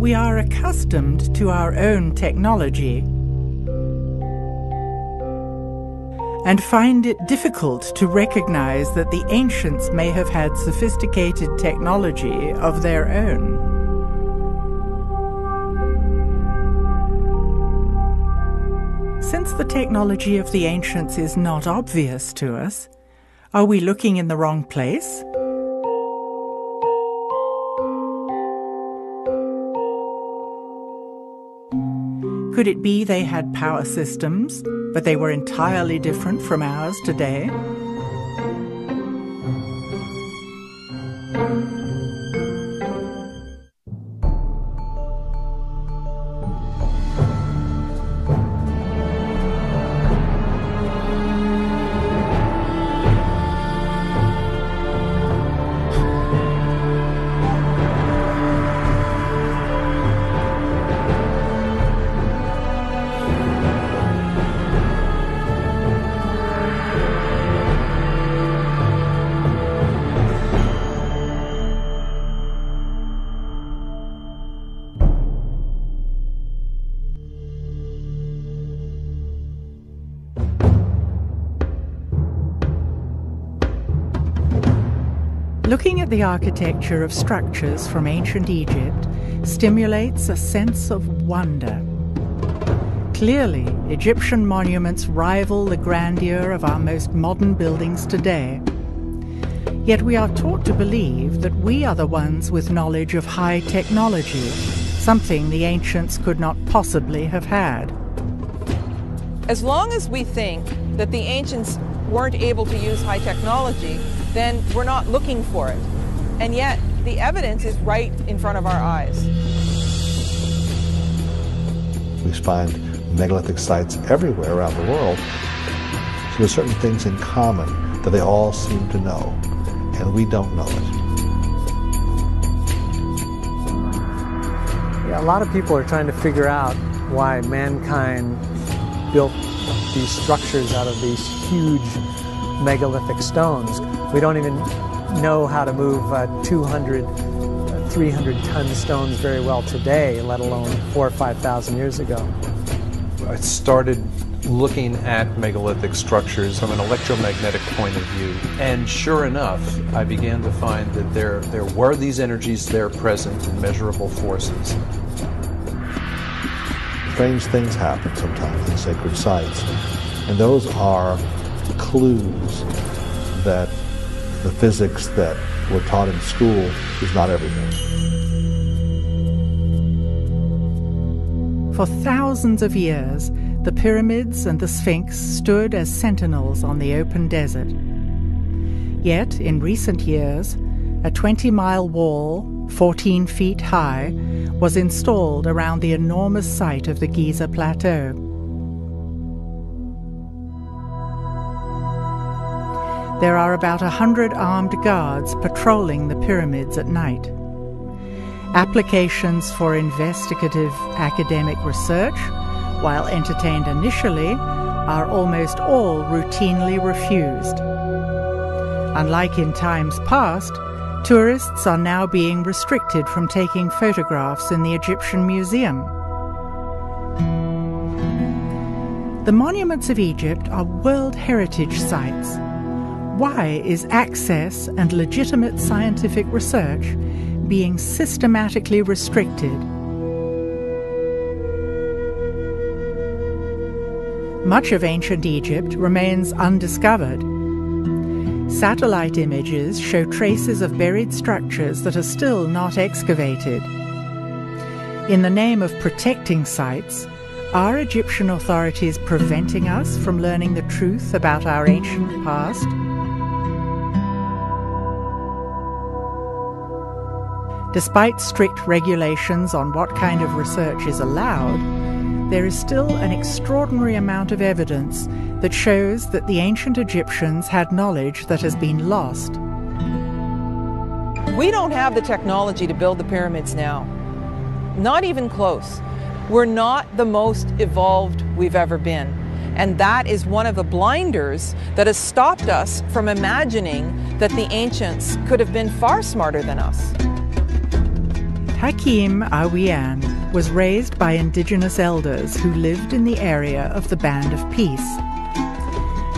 we are accustomed to our own technology and find it difficult to recognize that the ancients may have had sophisticated technology of their own. Since the technology of the ancients is not obvious to us, are we looking in the wrong place? Could it be they had power systems, but they were entirely different from ours today? Looking at the architecture of structures from ancient Egypt stimulates a sense of wonder. Clearly, Egyptian monuments rival the grandeur of our most modern buildings today. Yet we are taught to believe that we are the ones with knowledge of high technology, something the ancients could not possibly have had. As long as we think that the ancients weren't able to use high technology, then we're not looking for it. And yet, the evidence is right in front of our eyes. We find megalithic sites everywhere around the world. So there's certain things in common that they all seem to know, and we don't know it. Yeah, a lot of people are trying to figure out why mankind built these structures out of these huge megalithic stones. We don't even know how to move 200, 300-ton stones very well today, let alone 4,000 or 5,000 years ago. I started looking at megalithic structures from an electromagnetic point of view, and sure enough, I began to find that there were these energies there present in measurable forces. Strange things happen sometimes in sacred sites, and those are clues that the physics that we're taught in school is not everything. For thousands of years, the pyramids and the Sphinx stood as sentinels on the open desert. Yet, in recent years, a 20-mile wall, 14 feet high, was installed around the enormous site of the Giza Plateau. There are about 100 armed guards patrolling the pyramids at night. Applications for investigative academic research, while entertained initially, are almost all routinely refused. Unlike in times past, tourists are now being restricted from taking photographs in the Egyptian Museum. The monuments of Egypt are World Heritage Sites. Why is access and legitimate scientific research being systematically restricted? Much of ancient Egypt remains undiscovered. Satellite images show traces of buried structures that are still not excavated. In the name of protecting sites, are Egyptian authorities preventing us from learning the truth about our ancient past? Despite strict regulations on what kind of research is allowed, there is still an extraordinary amount of evidence that shows that the ancient Egyptians had knowledge that has been lost. We don't have the technology to build the pyramids now. Not even close. We're not the most evolved we've ever been. And that is one of the blinders that has stopped us from imagining that the ancients could have been far smarter than us. Hakim Awian was raised by indigenous elders who lived in the area of the Band of Peace.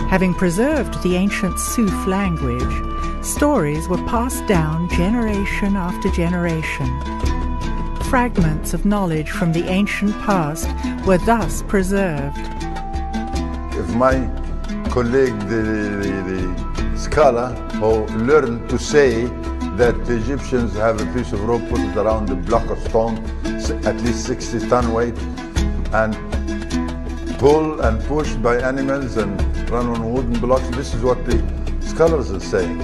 Having preserved the ancient Suf language, stories were passed down generation after generation. Fragments of knowledge from the ancient past were thus preserved. If my colleague, the scholar, who learned to say that the Egyptians have a piece of rope, put it around a block of stone, at least 60-ton weight, and pull and pushed by animals and run on wooden blocks. This is what the scholars are saying.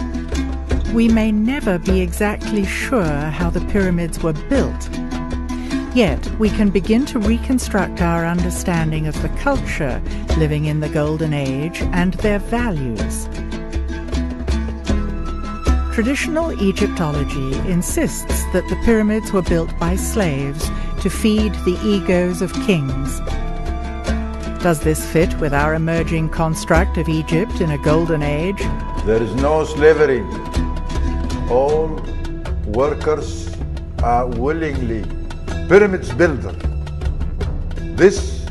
We may never be exactly sure how the pyramids were built. Yet we can begin to reconstruct our understanding of the culture living in the Golden Age and their values. Traditional Egyptology insists that the pyramids were built by slaves to feed the egos of kings. Does this fit with our emerging construct of Egypt in a golden age? There is no slavery. All workers are willingly pyramids builder. This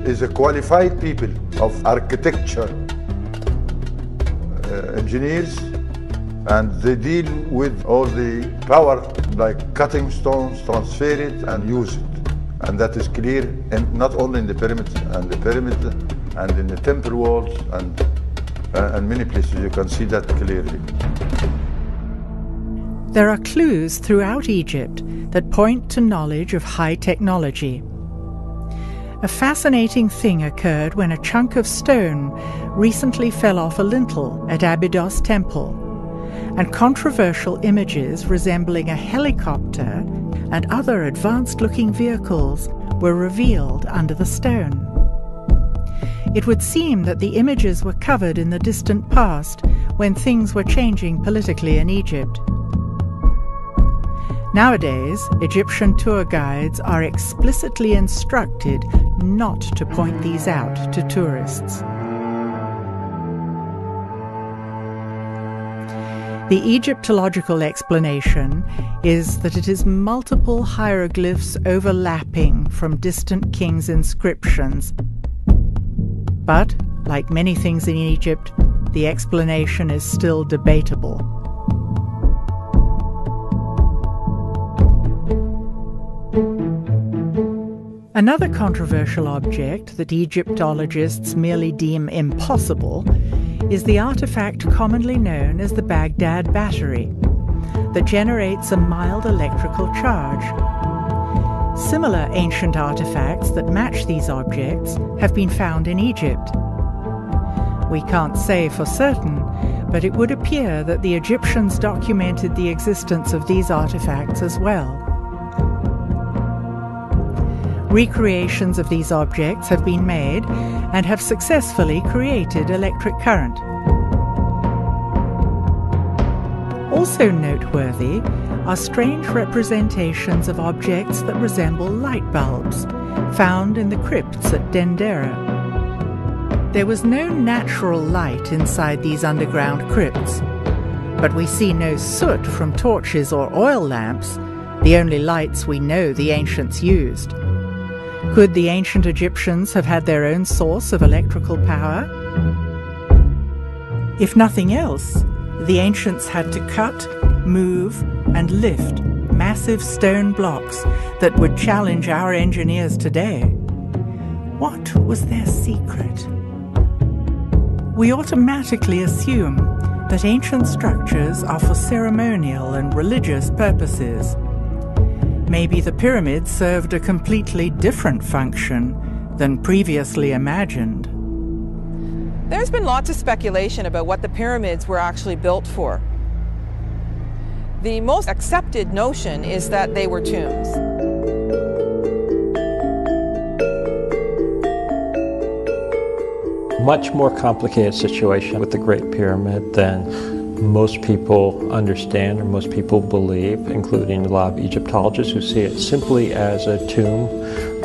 is a qualified people of architecture, engineers, and they deal with all the power, like cutting stones, transfer it and use it. And that is clear, and not only in the pyramids and in the temple walls and many places. You can see that clearly. There are clues throughout Egypt that point to knowledge of high technology. A fascinating thing occurred when a chunk of stone recently fell off a lintel at Abydos Temple, and controversial images resembling a helicopter and other advanced-looking vehicles were revealed under the stone. It would seem that the images were covered in the distant past when things were changing politically in Egypt. Nowadays, Egyptian tour guides are explicitly instructed not to point these out to tourists. The Egyptological explanation is that it is multiple hieroglyphs overlapping from distant kings' inscriptions. But, like many things in Egypt, the explanation is still debatable. Another controversial object that Egyptologists merely deem impossible is the artifact commonly known as the Baghdad battery that generates a mild electrical charge. Similar ancient artifacts that match these objects have been found in Egypt. We can't say for certain, but it would appear that the Egyptians documented the existence of these artifacts as well. Recreations of these objects have been made and have successfully created electric current. Also noteworthy are strange representations of objects that resemble light bulbs, found in the crypts at Dendera. There was no natural light inside these underground crypts, but we see no soot from torches or oil lamps, the only lights we know the ancients used. Could the ancient Egyptians have had their own source of electrical power? If nothing else, the ancients had to cut, move, and lift massive stone blocks that would challenge our engineers today. What was their secret? We automatically assume that ancient structures are for ceremonial and religious purposes. Maybe the pyramids served a completely different function than previously imagined. There's been lots of speculation about what the pyramids were actually built for. The most accepted notion is that they were tombs. Much more complicated situation with the Great Pyramid than most people understand or most people believe, including a lot of Egyptologists who see it simply as a tomb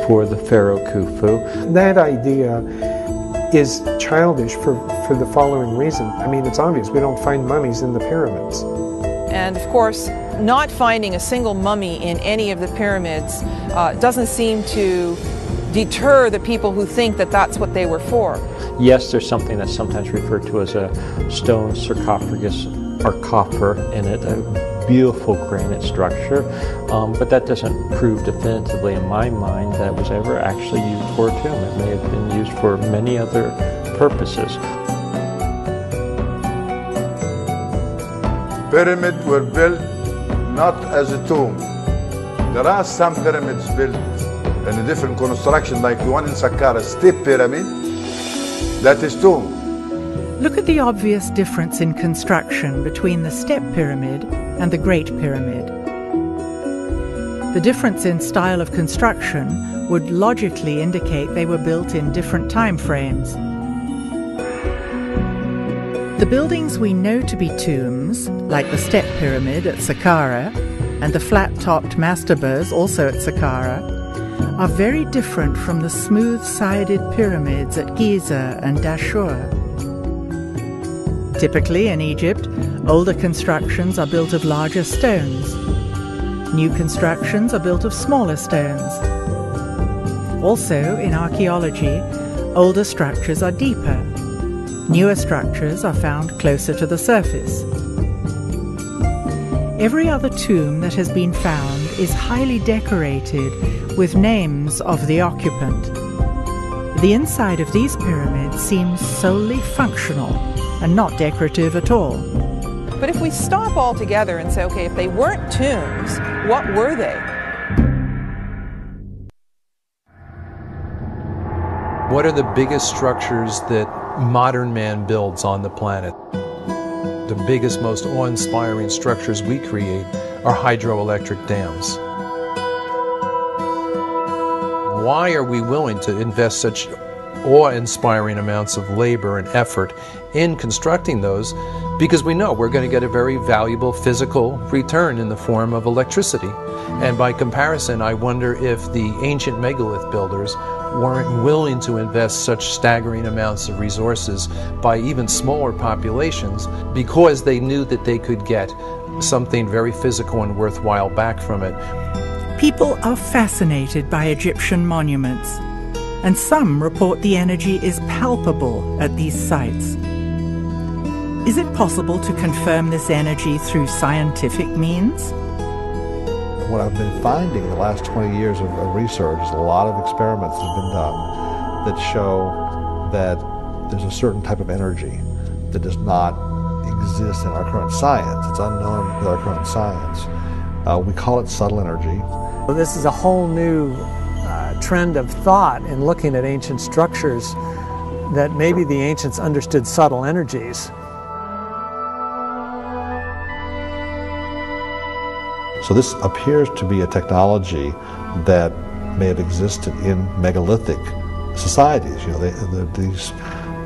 for the pharaoh Khufu. That idea is childish for the following reason. I mean, it's obvious we don't find mummies in the pyramids. And of course, not finding a single mummy in any of the pyramids doesn't seem to deter the people who think that that's what they were for. Yes, there's something that's sometimes referred to as a stone sarcophagus or coffer in it, a beautiful granite structure, but that doesn't prove definitively in my mind that it was ever actually used for a tomb. It may have been used for many other purposes. Pyramids were built not as a tomb. There are some pyramids built in a different construction, like the one in Saqqara, Step Pyramid, that is tomb. Look at the obvious difference in construction between the Step Pyramid and the Great Pyramid. The difference in style of construction would logically indicate they were built in different time frames. The buildings we know to be tombs, like the Step Pyramid at Saqqara and the flat-topped mastabas also at Saqqara, are very different from the smooth-sided pyramids at Giza and Dashur. Typically in Egypt, older constructions are built of larger stones. New constructions are built of smaller stones. Also, in archaeology, older structures are deeper. Newer structures are found closer to the surface. Every other tomb that has been found is highly decorated with names of the occupant. The inside of these pyramids seems solely functional and not decorative at all. But if we stop altogether and say, okay, if they weren't tombs, what were they? What are the biggest structures that modern man builds on the planet? The biggest, most awe-inspiring structures we create are hydroelectric dams. Why are we willing to invest such awe-inspiring amounts of labor and effort in constructing those? Because we know we're going to get a very valuable physical return in the form of electricity. And by comparison, I wonder if the ancient megalith builders weren't willing to invest such staggering amounts of resources by even smaller populations because they knew that they could get something very physical and worthwhile back from it. People are fascinated by Egyptian monuments, and some report the energy is palpable at these sites. Is it possible to confirm this energy through scientific means? What I've been finding the last 20 years of research is a lot of experiments that have been done that show that there's a certain type of energy that does not exist in our current science. It's unknown with our current science. We call it subtle energy. Well, this is a whole new trend of thought in looking at ancient structures, that maybe the ancients understood subtle energies. So this appears to be a technology that may have existed in megalithic societies. You know,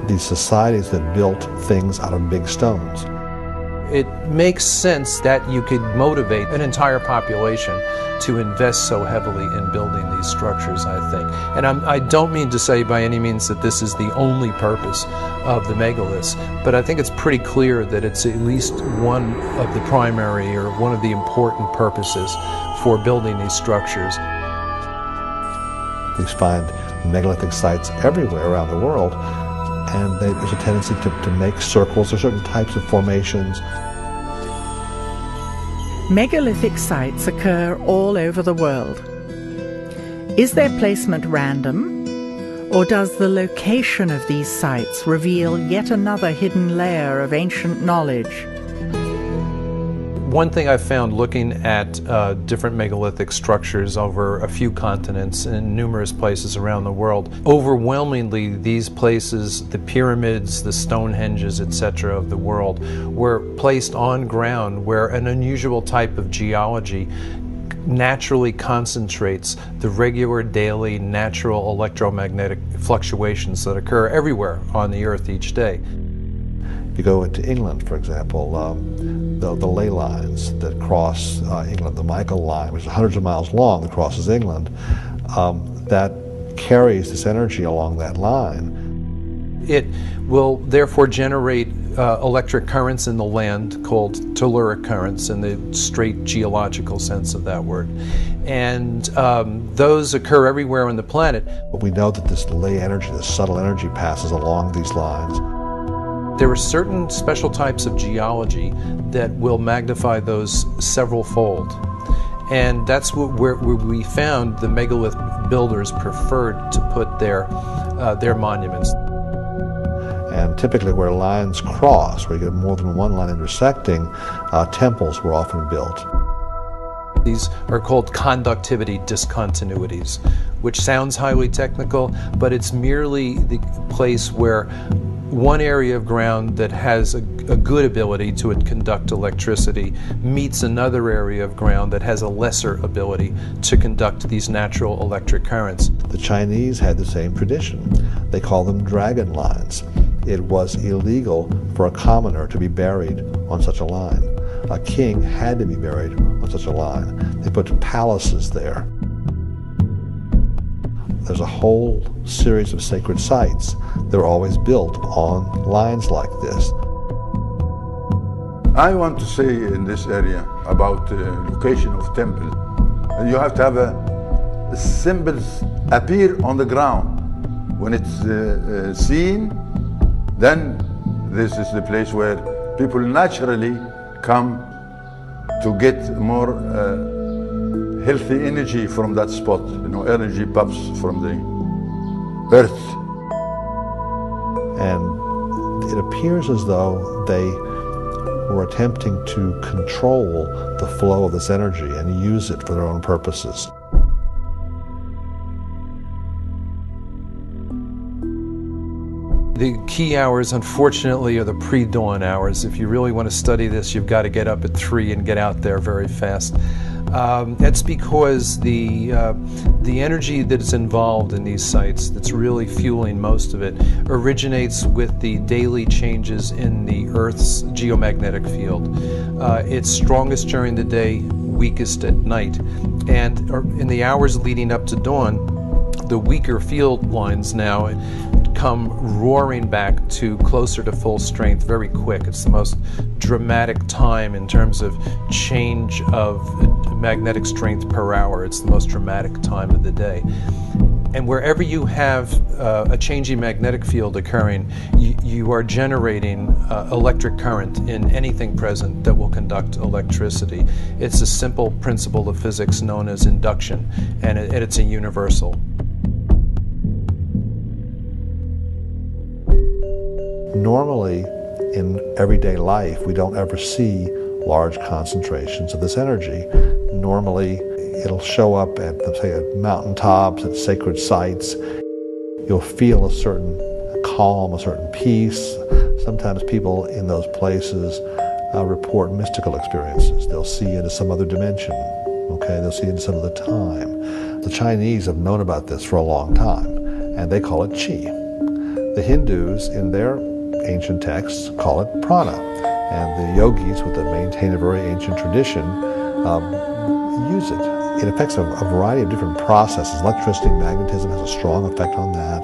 these societies that built things out of big stones. It makes sense that you could motivate an entire population to invest so heavily in building these structures, I think. And I don't mean to say by any means that this is the only purpose of the megaliths, but I think it's pretty clear that it's at least one of the primary or one of the important purposes for building these structures. We find megalithic sites everywhere around the world, and there's a tendency to make circles or certain types of formations. Megalithic sites occur all over the world. Is their placement random, or does the location of these sites reveal yet another hidden layer of ancient knowledge? One thing I've found looking at different megalithic structures over a few continents and in numerous places around the world, overwhelmingly these places, the pyramids, the Stonehenges, etc. of the world, were placed on ground where an unusual type of geology naturally concentrates the regular daily natural electromagnetic fluctuations that occur everywhere on the earth each day. You go into England, for example, the ley lines that cross England, the Michael line, which is hundreds of miles long, that crosses England, that carries this energy along that line. It will therefore generate electric currents in the land called telluric currents in the straight geological sense of that word. And those occur everywhere on the planet. But we know that this ley energy, this subtle energy, passes along these lines. There are certain special types of geology that will magnify those several-fold. And that's where we found the megalith builders preferred to put their monuments. And typically where lines cross, where you get more than one line intersecting, temples were often built. These are called conductivity discontinuities, which sounds highly technical, but it's merely the place where one area of ground that has a good ability to conduct electricity meets another area of ground that has a lesser ability to conduct these natural electric currents. The Chinese had the same tradition. They call them dragon lines. It was illegal for a commoner to be buried on such a line. A king had to be buried on such a line. They put palaces there. There's a whole series of sacred sites that are always built on lines like this. I want to say in this area about the location of temples. You have to have symbols appear on the ground. When it's seen, then this is the place where people naturally come to get more healthy energy from that spot. You know, energy pops from the earth. And it appears as though they were attempting to control the flow of this energy and use it for their own purposes. The key hours, unfortunately, are the pre-dawn hours. If you really want to study this, you've got to get up at 3 and get out there very fast. That's because the energy that's involved in these sites, that's really fueling most of it, originates with the daily changes in the Earth's geomagnetic field. It's strongest during the day, weakest at night. And in the hours leading up to dawn, the weaker field lines now come roaring back to closer to full strength very quick. It's the most dramatic time in terms of change of magnetic strength per hour. It's the most dramatic time of the day. And wherever you have a changing magnetic field occurring, you are generating electric current in anything present that will conduct electricity. It's a simple principle of physics known as induction, and it's a universal. Normally, in everyday life, we don't ever see large concentrations of this energy. Normally, it'll show up at, say, at mountaintops, at sacred sites. You'll feel a certain calm, a certain peace. Sometimes people in those places report mystical experiences. They'll see into some other dimension. Okay, they'll see into some other time. The Chinese have known about this for a long time, and they call it qi. The Hindus, in their ancient texts, call it prana, and the yogis, with that maintain a very ancient tradition, use it. It affects a variety of different processes. Electricity and magnetism has a strong effect on that,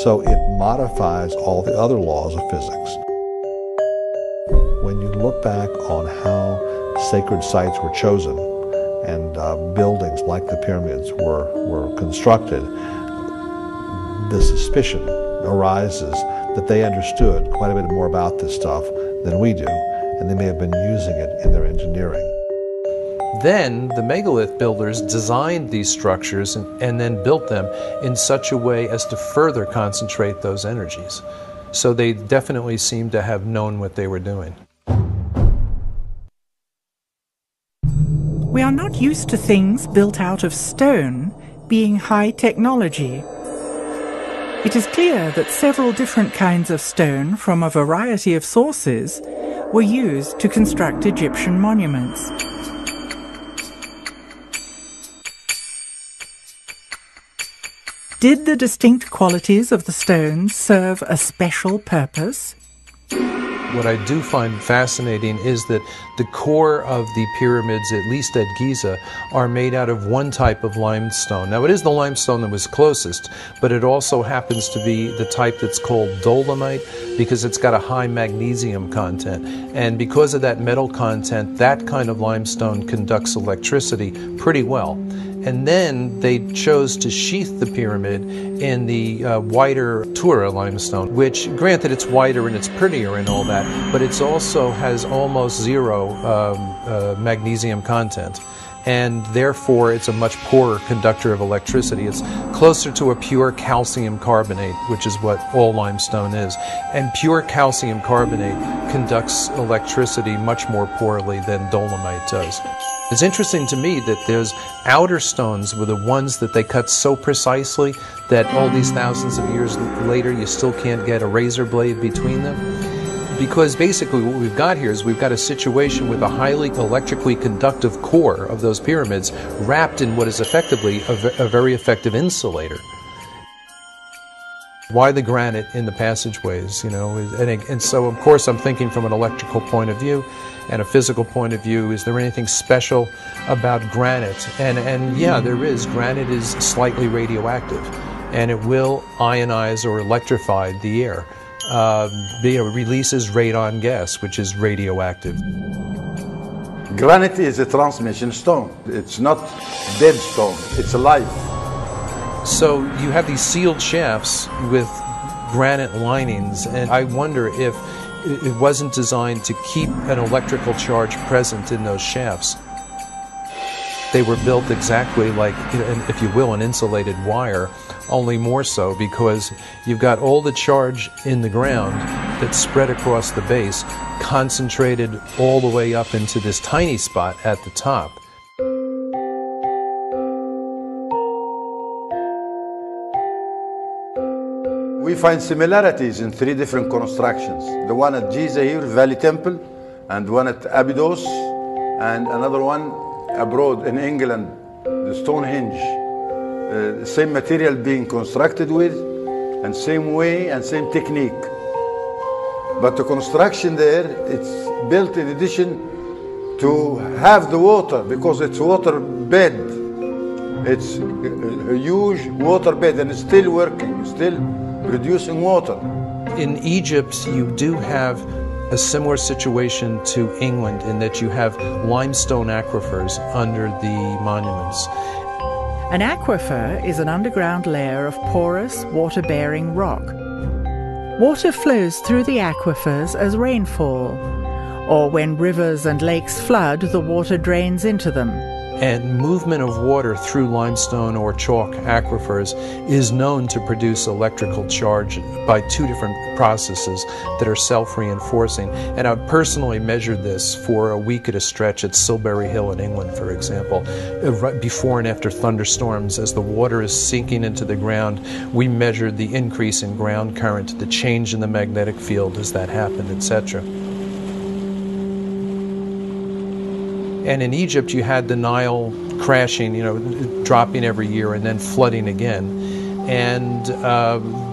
so it modifies all the other laws of physics. When you look back on how sacred sites were chosen and buildings like the pyramids were constructed, the suspicion arises that they understood quite a bit more about this stuff than we do, and they may have been using it in their engineering. Then the megalith builders designed these structures and then built them in such a way as to further concentrate those energies. So they definitely seem to have known what they were doing. We are not used to things built out of stone being high technology. It is clear that several different kinds of stone from a variety of sources were used to construct Egyptian monuments. Did the distinct qualities of the stones serve a special purpose? What I do find fascinating is that the core of the pyramids, at least at Giza, are made out of one type of limestone. Now, it is the limestone that was closest, but it also happens to be the type that's called dolomite because it's got a high magnesium content. And because of that metal content, that kind of limestone conducts electricity pretty well. And then they chose to sheath the pyramid in the whiter Tura limestone, which, granted, it's whiter and it's prettier and all that, but it also has almost zero magnesium content. And therefore, it's a much poorer conductor of electricity. It's closer to a pure calcium carbonate, which is what all limestone is. And pure calcium carbonate conducts electricity much more poorly than dolomite does. It's interesting to me that those outer stones were the ones that they cut so precisely that all these thousands of years later you still can't get a razor blade between them. Because basically what we've got here is we've got a situation with a highly electrically conductive core of those pyramids wrapped in what is effectively a very effective insulator. Why the granite in the passageways, you know? And so, of course, I'm thinking from an electrical point of view and a physical point of view. Is there anything special about granite? And yeah, there is. Granite is slightly radioactive, and it will ionize or electrify the air. It releases radon gas, which is radioactive. Granite is a transmission stone. It's not dead stone, it's alive. So you have these sealed shafts with granite linings, and I wonder if it wasn't designed to keep an electrical charge present in those shafts. They were built exactly like, if you will, an insulated wire, only more so because you've got all the charge in the ground that's spread across the base, concentrated all the way up into this tiny spot at the top. We find similarities in 3 different constructions. The one at Giza here, Valley Temple, and one at Abydos, and another one abroad in England, the Stonehenge. Same material being constructed with, and same way and same technique. But the construction there, it's built in addition to have the water, because it's water bed. It's a huge water bed, and it's still working, still producing water. In Egypt, you do have a similar situation to England in that you have limestone aquifers under the monuments. An aquifer is an underground layer of porous, water-bearing rock. Water flows through the aquifers as rainfall, or when rivers and lakes flood, the water drains into them. And movement of water through limestone or chalk aquifers is known to produce electrical charge by 2 different processes that are self-reinforcing. And I've personally measured this for a week at a stretch at Silbury Hill in England, for example. Before and after thunderstorms, as the water is sinking into the ground, we measured the increase in ground current, the change in the magnetic field as that happened, etc. And in Egypt, you had the Nile crashing, dropping every year and then flooding again. And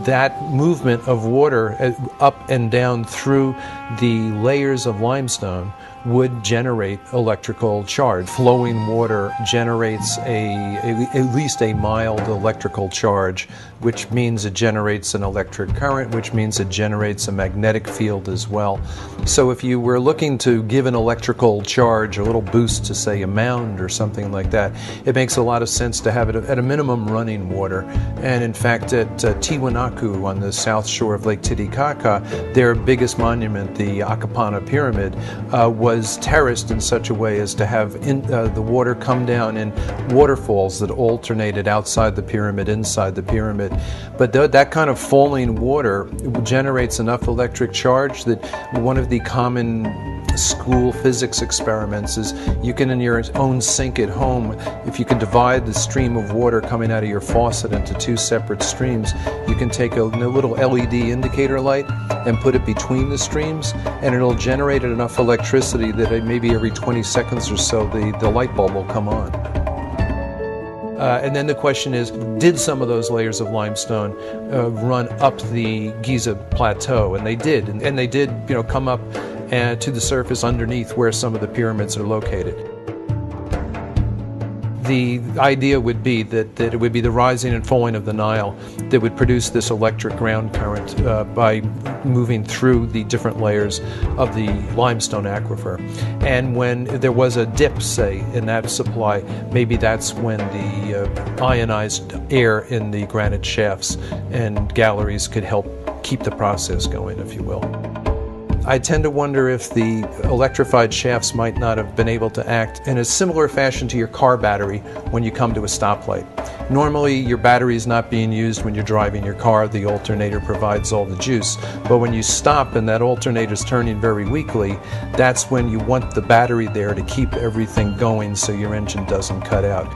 that movement of water up and down through the layers of limestone would generate electrical charge. Flowing water generates at least a mild electrical charge, which means it generates an electric current, which means it generates a magnetic field as well. So if you were looking to give an electrical charge, a little boost to, say, a mound or something like that, it makes a lot of sense to have it at a minimum running water. And in fact, at Tiwanaku on the south shore of Lake Titicaca, their biggest monument, the Akapana Pyramid, was terraced in such a way as to have the water come down in waterfalls that alternated outside the pyramid, inside the pyramid. But that kind of falling water generates enough electric charge that one of the common school physics experiments is you can, in your own sink at home, if you can divide the stream of water coming out of your faucet into 2 separate streams, you can take a little LED indicator light and put it between the streams, and it'll generate enough electricity that maybe every 20 seconds or so the light bulb will come on. And then the question is, did some of those layers of limestone run up the Giza plateau? And they did. And they did, come up to the surface underneath where some of the pyramids are located. The idea would be that it would be the rising and falling of the Nile that would produce this electric ground current by moving through the different layers of the limestone aquifer. And when there was a dip, say, in that supply, maybe that's when the ionized air in the granite shafts and galleries could help keep the process going, if you will. I tend to wonder if the electrified shafts might not have been able to act in a similar fashion to your car battery when you come to a stoplight. Normally, your battery is not being used when you're driving your car. The alternator provides all the juice. But when you stop and that alternator is turning very weakly, that's when you want the battery there to keep everything going so your engine doesn't cut out.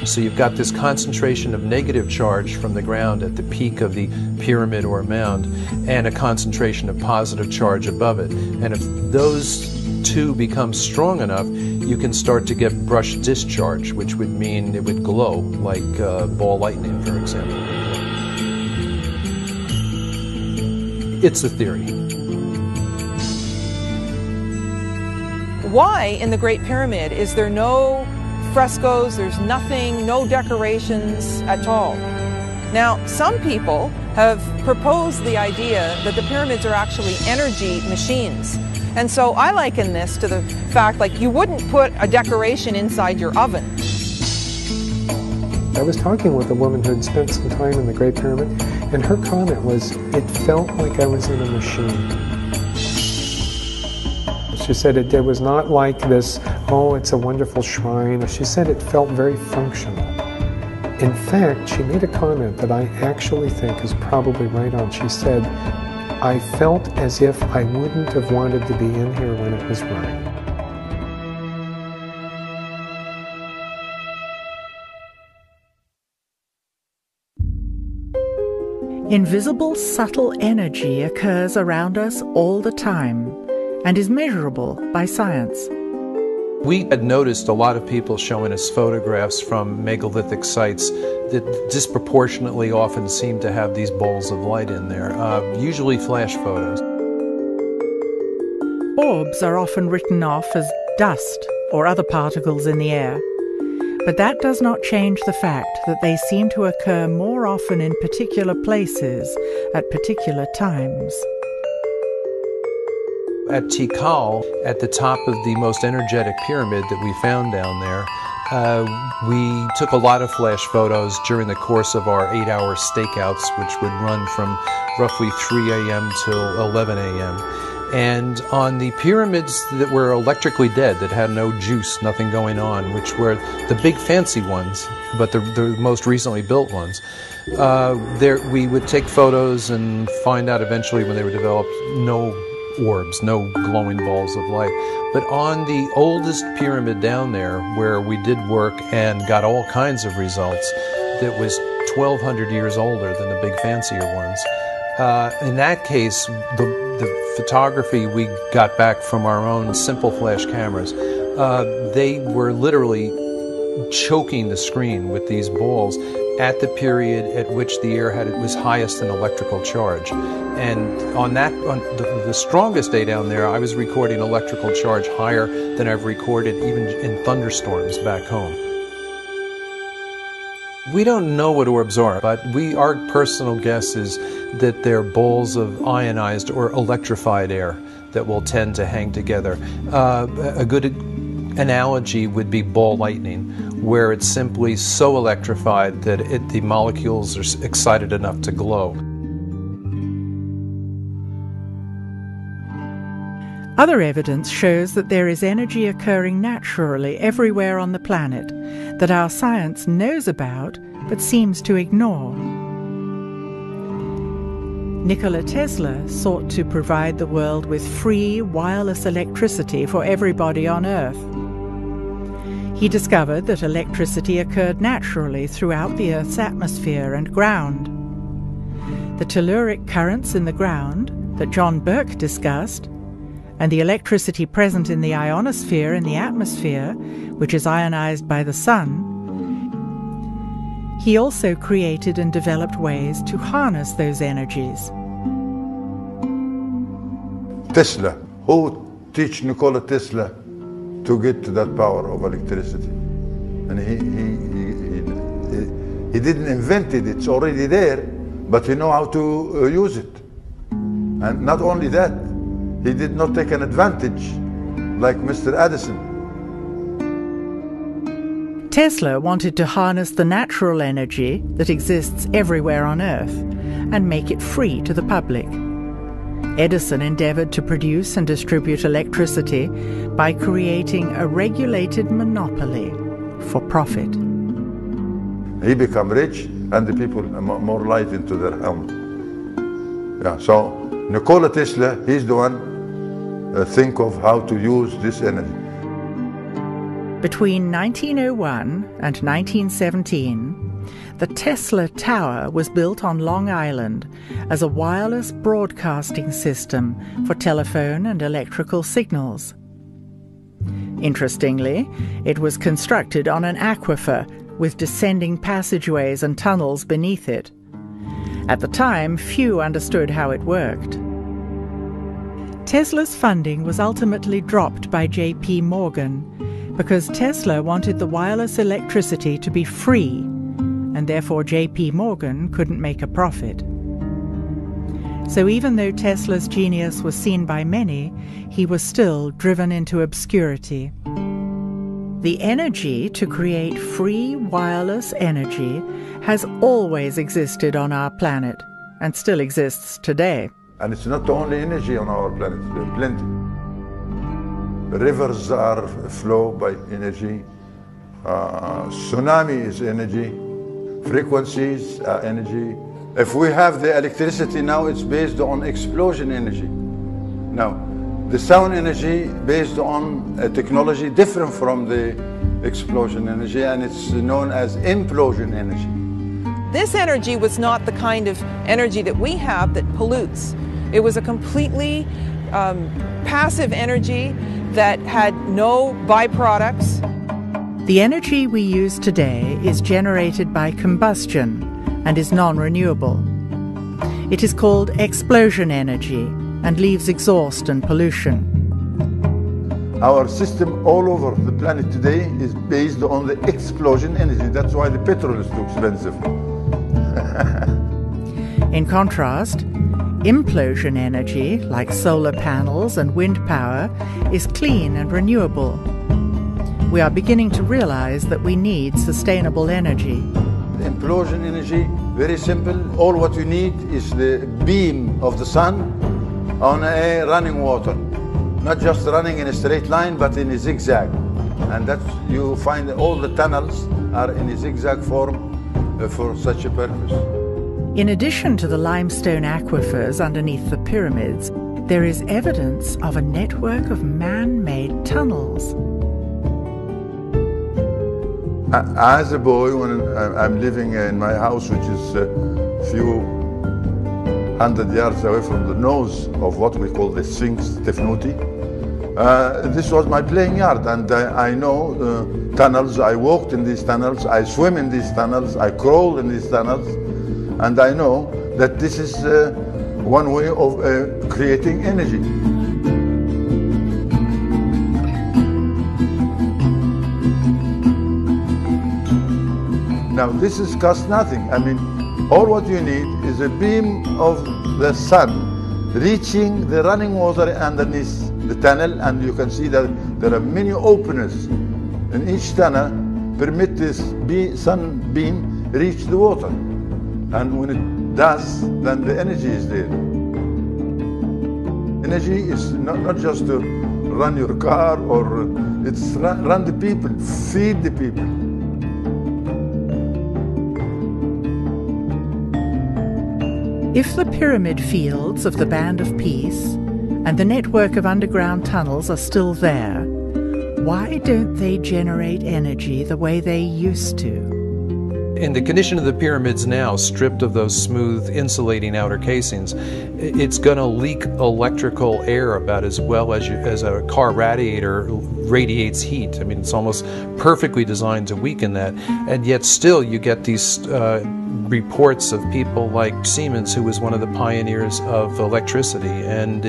So you've got this concentration of negative charge from the ground at the peak of the pyramid or mound, and a concentration of positive charge above it. And if those two become strong enough, you can start to get brush discharge, which would mean it would glow, like ball lightning, for example. It's a theory. Why in the Great Pyramid is there no frescoes, there's nothing, no decorations at all? Now, some people have proposed the idea that the pyramids are actually energy machines. And so I liken this to the fact, like, you wouldn't put a decoration inside your oven. I was talking with a woman who had spent some time in the Great Pyramid, and her comment was, it felt like I was in a machine. She said it was not like this, oh, it's a wonderful shrine. She said it felt very functional. In fact, she made a comment that I actually think is probably right on. She said, I felt as if I wouldn't have wanted to be in here when it was running. Invisible, subtle energy occurs around us all the time and is measurable by science. We had noticed a lot of people showing us photographs from megalithic sites that disproportionately often seem to have these balls of light in there, usually flash photos. Orbs are often written off as dust or other particles in the air, but that does not change the fact that they seem to occur more often in particular places at particular times. At Tikal, at the top of the most energetic pyramid that we found down there, we took a lot of flash photos during the course of our 8-hour stakeouts, which would run from roughly 3 a.m. till 11 a.m. And on the pyramids that were electrically dead, that had no juice, nothing going on, which were the big fancy ones, but the most recently built ones, we would take photos and find out eventually when they were developed, no orbs, no glowing balls of light. But on the oldest pyramid down there, where we did work and got all kinds of results, that was 1,200 years older than the big fancier ones, in that case, the photography we got back from our own simple flash cameras, they were literally choking the screen with these balls at the period at which the air was highest in electrical charge. And on the strongest day down there, I was recording electrical charge higher than I've recorded even in thunderstorms back home. We don't know what orbs are, but our personal guess is that they're balls of ionized or electrified air that will tend to hang together. A good analogy would be ball lightning, where it's simply so electrified that the molecules are excited enough to glow. Other evidence shows that there is energy occurring naturally everywhere on the planet that our science knows about but seems to ignore. Nikola Tesla sought to provide the world with free wireless electricity for everybody on Earth. He discovered that electricity occurred naturally throughout the Earth's atmosphere and ground. The telluric currents in the ground that John Burke discussed and the electricity present in the ionosphere in the atmosphere, which is ionized by the sun, he also created and developed ways to harness those energies. Tesla, who teach Nikola Tesla to get to that power of electricity? And he didn't invent it, it's already there, but he know how to use it. And not only that, he did not take an advantage like Mr. Edison. Tesla wanted to harness the natural energy that exists everywhere on Earth and make it free to the public. Edison endeavored to produce and distribute electricity by creating a regulated monopoly for profit. He became rich and the people more light into their home. Yeah, so Nikola Tesla, he's the one think of how to use this energy. Between 1901 and 1917, the Tesla Tower was built on Long Island as a wireless broadcasting system for telephone and electrical signals. Interestingly, it was constructed on an aquifer with descending passageways and tunnels beneath it. At the time, few understood how it worked. Tesla's funding was ultimately dropped by J.P. Morgan because Tesla wanted the wireless electricity to be free, and therefore J.P. Morgan couldn't make a profit. So even though Tesla's genius was seen by many, he was still driven into obscurity. The energy to create free wireless energy has always existed on our planet, and still exists today. And it's not the only energy on our planet, there are plenty. Rivers are flow by energy, tsunami is energy, frequencies are energy. If we have the electricity now, it's based on explosion energy. Now, the sound energy based on a technology different from the explosion energy, and it's known as implosion energy. This energy was not the kind of energy that we have that pollutes. It was a completely passive energy that had no byproducts. The energy we use today is generated by combustion and is non-renewable. It is called explosion energy and leaves exhaust and pollution. Our system all over the planet today is based on the explosion energy. That's why the petrol is too expensive. In contrast, implosion energy, like solar panels and wind power, is clean and renewable. We are beginning to realize that we need sustainable energy. The implosion energy, very simple. All what you need is the beam of the sun on a running water. Not just running in a straight line, but in a zigzag. And that's, you find all the tunnels are in a zigzag form for such a purpose. In addition to the limestone aquifers underneath the pyramids, there is evidence of a network of man-made tunnels. As a boy, when I'm living in my house, which is a few 100 yards away from the nose of what we call the Sphinx, Tefnuti, this was my playing yard, and I know tunnels. I walked in these tunnels, I swim in these tunnels, I crawl in these tunnels, and I know that this is one way of creating energy. Now this is cost nothing. I mean, all what you need is a beam of the sun reaching the running water underneath the tunnel, and you can see that there are many openings in each tunnel permit this sun beam reach the water. And when it does, then the energy is there. Energy is not just to run your car, or it's run the people, feed the people. If the pyramid fields of the Band of Peace and the network of underground tunnels are still there, why don't they generate energy the way they used to? In the condition of the pyramids now, stripped of those smooth insulating outer casings, it's going to leak electrical air about as well as a car radiator radiates heat. I mean, it's almost perfectly designed to weaken that, and yet still you get these reports of people like Siemens, who was one of the pioneers of electricity, and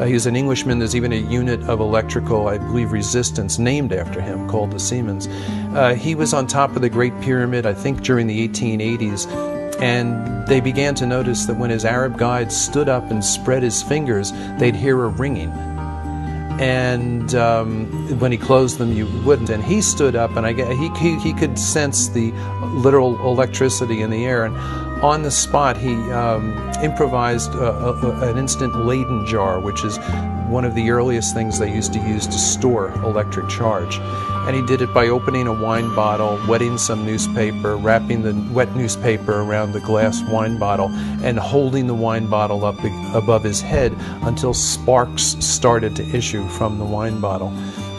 he was an Englishman. There's even a unit of electrical, I believe, resistance named after him called the Siemens. He was on top of the Great Pyramid, I think, during the 1880s, and they began to notice that when his Arab guides stood up and spread his fingers, they'd hear a ringing. And when he closed them, you wouldn't. And he stood up, and he could sense the literal electricity in the air. And on the spot, he improvised an instant Leyden jar, which is one of the earliest things they used to use to store electric charge. And he did it by opening a wine bottle, wetting some newspaper, wrapping the wet newspaper around the glass wine bottle, and holding the wine bottle up above his head until sparks started to issue from the wine bottle.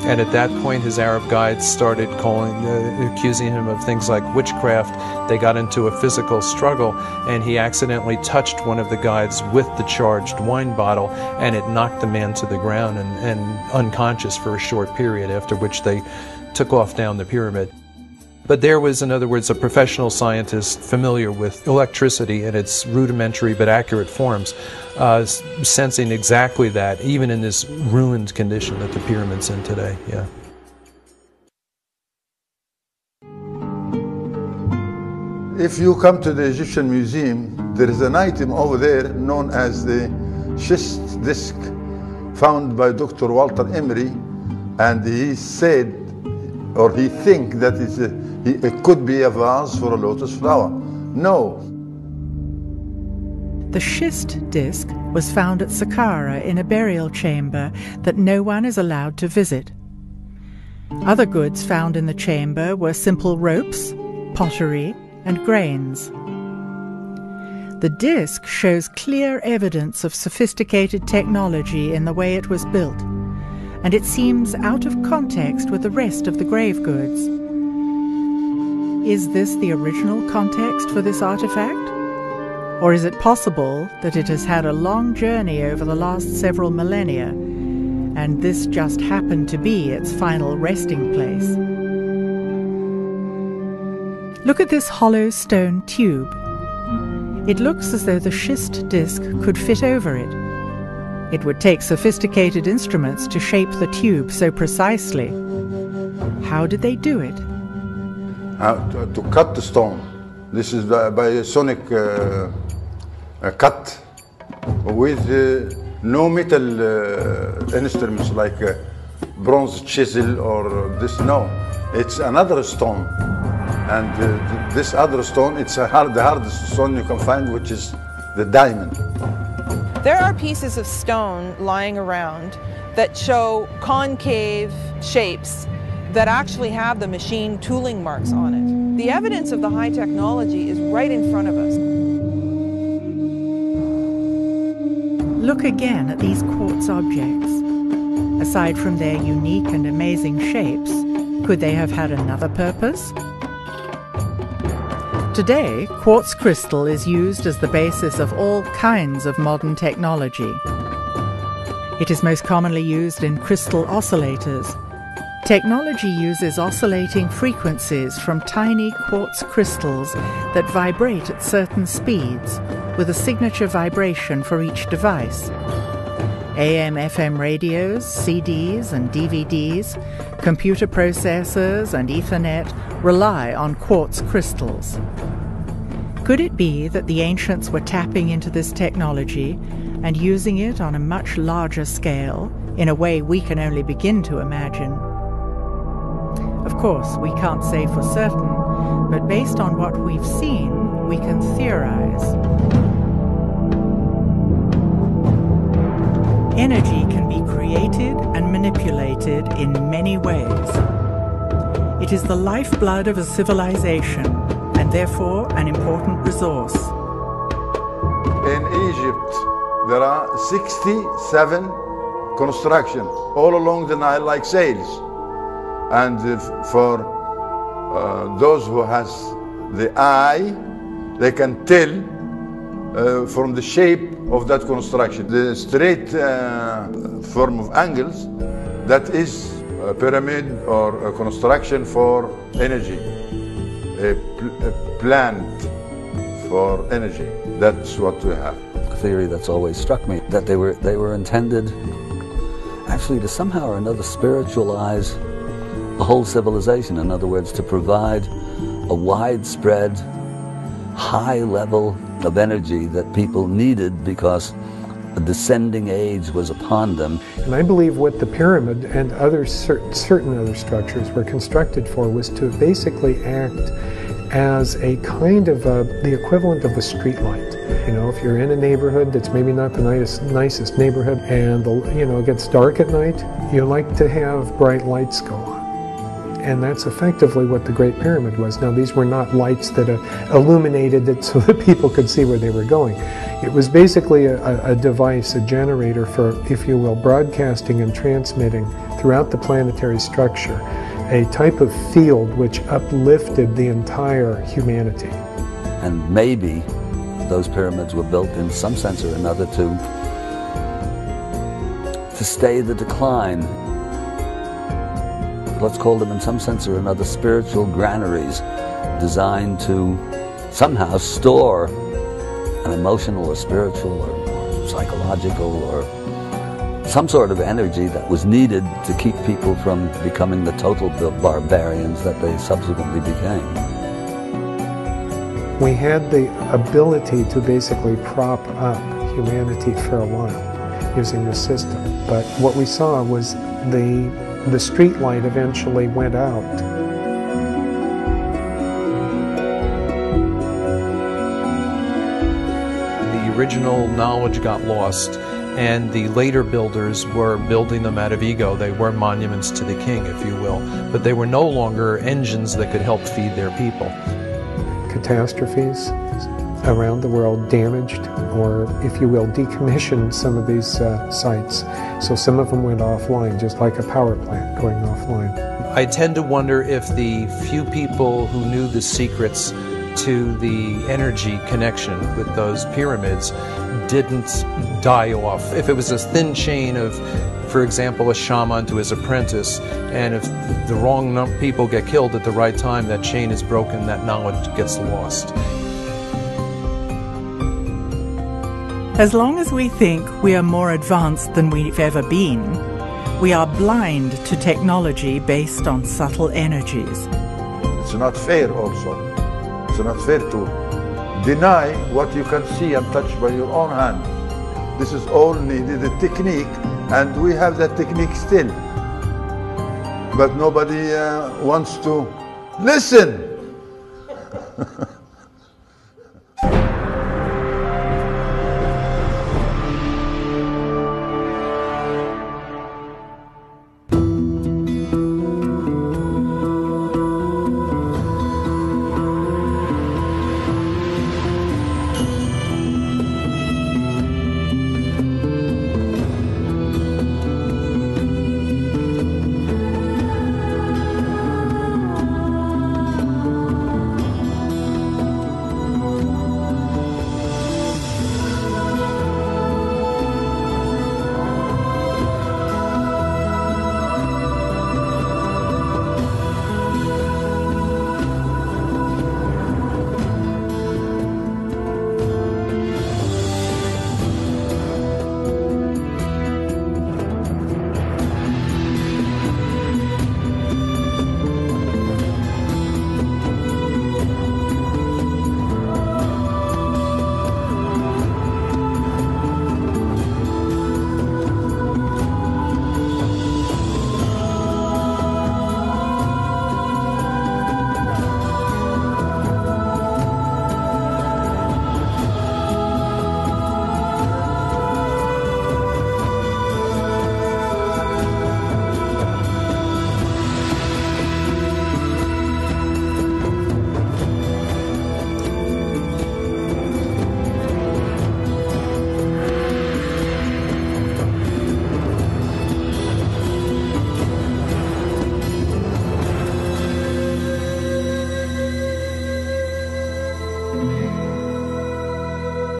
And at that point, his Arab guides started accusing him of things like witchcraft. They got into a physical struggle, and he accidentally touched one of the guides with the charged wine bottle, and it knocked the man to the ground and unconscious for a short period, after which they took off down the pyramid. But there was, in other words, a professional scientist familiar with electricity in its rudimentary but accurate forms, sensing exactly that, even in this ruined condition that the pyramid's in today. Yeah. If you come to the Egyptian Museum, there is an item over there known as the schist disc, found by Dr. Walter Emery, and he said, or he think that it could be a vase for a lotus flower. No. The schist disc was found at Saqqara in a burial chamber that no one is allowed to visit. Other goods found in the chamber were simple ropes, pottery, and grains. The disc shows clear evidence of sophisticated technology in the way it was built, and it seems out of context with the rest of the grave goods. Is this the original context for this artifact? Or is it possible that it has had a long journey over the last several millennia, and this just happened to be its final resting place? Look at this hollow stone tube. It looks as though the schist disc could fit over it. It would take sophisticated instruments to shape the tube so precisely. How did they do it? To cut the stone. This is by a sonic cut with no metal instruments like bronze chisel or this. No, it's another stone. And this other stone, it's the hardest stone you can find, which is the diamond. There are pieces of stone lying around that show concave shapes that actually have the machine tooling marks on it. The evidence of the high technology is right in front of us. Look again at these quartz objects. Aside from their unique and amazing shapes, could they have had another purpose? Today, quartz crystal is used as the basis of all kinds of modern technology. It is most commonly used in crystal oscillators. Technology uses oscillating frequencies from tiny quartz crystals that vibrate at certain speeds, with a signature vibration for each device. AM/FM radios, CDs and DVDs, computer processors and Ethernet rely on quartz crystals. Could it be that the ancients were tapping into this technology and using it on a much larger scale, in a way we can only begin to imagine? Of course, we can't say for certain, but based on what we've seen, we can theorize. Energy can be created and manipulated in many ways. It is the lifeblood of a civilization, and therefore an important resource. In Egypt, there are 67 constructions all along the Nile like sails. And for those who has the eye, they can tell from the shape of that construction. The straight form of angles, that is a pyramid or a construction for energy, a plant for energy. That's what we have. A theory that's always struck me, that they were intended actually to somehow or another spiritualize the whole civilization. In other words, to provide a widespread, high level of energy that people needed because a descending age was upon them. And I believe what the pyramid and other certain other structures were constructed for was to basically act as a kind of the equivalent of a street light. You know, if you're in a neighborhood that's maybe not the nicest neighborhood and it gets dark at night, you like to have bright lights go on. And that's effectively what the Great Pyramid was. Now, these were not lights that illuminated it so that people could see where they were going. It was basically a device, a generator for, if you will, broadcasting and transmitting throughout the planetary structure a type of field which uplifted the entire humanity. And maybe those pyramids were built in some sense or another to stay the decline. Let's call them in some sense or another spiritual granaries designed to somehow store an emotional or spiritual or psychological or some sort of energy that was needed to keep people from becoming the total barbarians that they subsequently became. We had the ability to basically prop up humanity for a while using the system, but what we saw was the street light eventually went out. The original knowledge got lost, and the later builders were building them out of ego. They were monuments to the king, if you will, but they were no longer engines that could help feed their people. Catastrophes around the world damaged, or if you will, decommissioned some of these sites. So some of them went offline, just like a power plant going offline. I tend to wonder if the few people who knew the secrets to the energy connection with those pyramids didn't die off. If it was a thin chain of, for example, a shaman to his apprentice, and if the wrong people get killed at the right time, that chain is broken, that knowledge gets lost. As long as we think we are more advanced than we've ever been, we are blind to technology based on subtle energies. It's not fair also. It's not fair to deny what you can see and touch by your own hand. This is all needed, a technique, and we have that technique still. But nobody wants to listen.